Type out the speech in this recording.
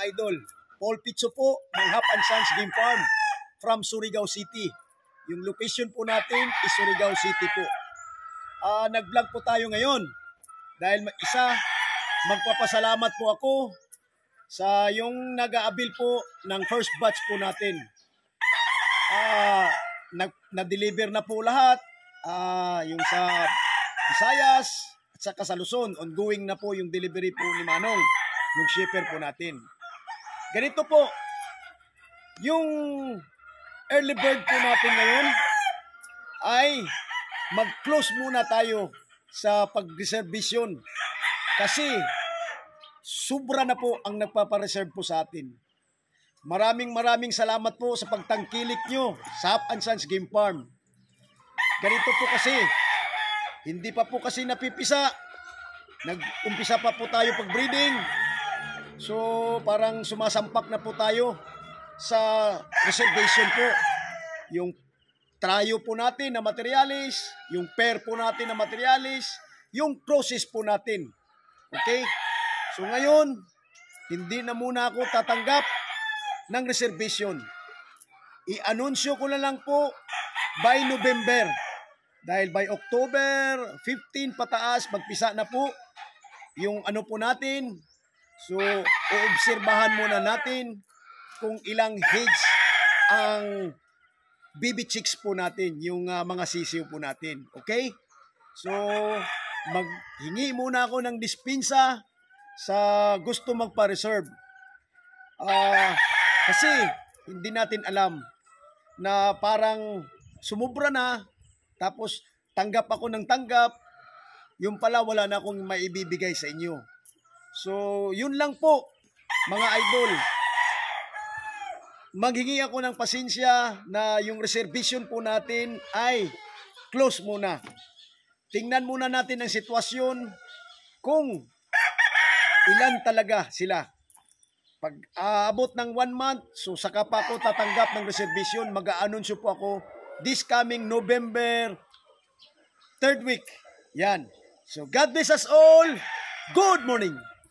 Idol, Paul Pizzo po ng Hap and Sons Game Farm from Surigao City. Yung location po natin is Surigao City po. Nag-vlog po tayo ngayon dahil magpapasalamat po ako sa yung nag-aabil po ng first batch po natin. Na-deliver na po lahat, yung sa Visayas at saka sa Luzon. Ongoing na po yung delivery po ni Manong, yung shipper po natin. Ganito po, yung early bird po natin ngayon ay mag-close muna tayo sa pag-reservation kasi sobra na po ang nagpapareserve po sa atin. Maraming salamat po sa pagtangkilik nyo sa Hap and Sons Game Farm. Ganito po kasi, hindi pa po kasi napipisa. Nag-umpisa pa po tayo pag-breeding. So, parang sumasampak na po tayo sa reservation po. Yung tryo po natin na materialis, yung pair po natin na materialis, yung process po natin. Okay? So, ngayon, hindi na muna ako tatanggap ng reservation. I-anunsyo ko na lang po by November. Dahil by October 15 pataas, magpisa na po yung ano po natin. So, uobserbahan muna natin kung ilang heads ang baby chicks po natin, yung mga sisiw po natin. Okay? So, maghingi muna ako ng dispensa sa gusto magpa-reserve. Kasi, hindi natin alam na parang sumubra na, tapos tanggap ako ng tanggap, yung pala wala na akong maibibigay sa inyo. So, yun lang po, mga idol. Maghingi ako ng pasensya na yung reservation po natin ay close muna. Tingnan muna natin ang sitwasyon kung ilan talaga sila. Pag aabot ng 1 month, so saka pa ako tatanggap ng reservation, mag-a-anunsyo po ako this coming November 3rd week. Yan. So, God bless us all. Good morning.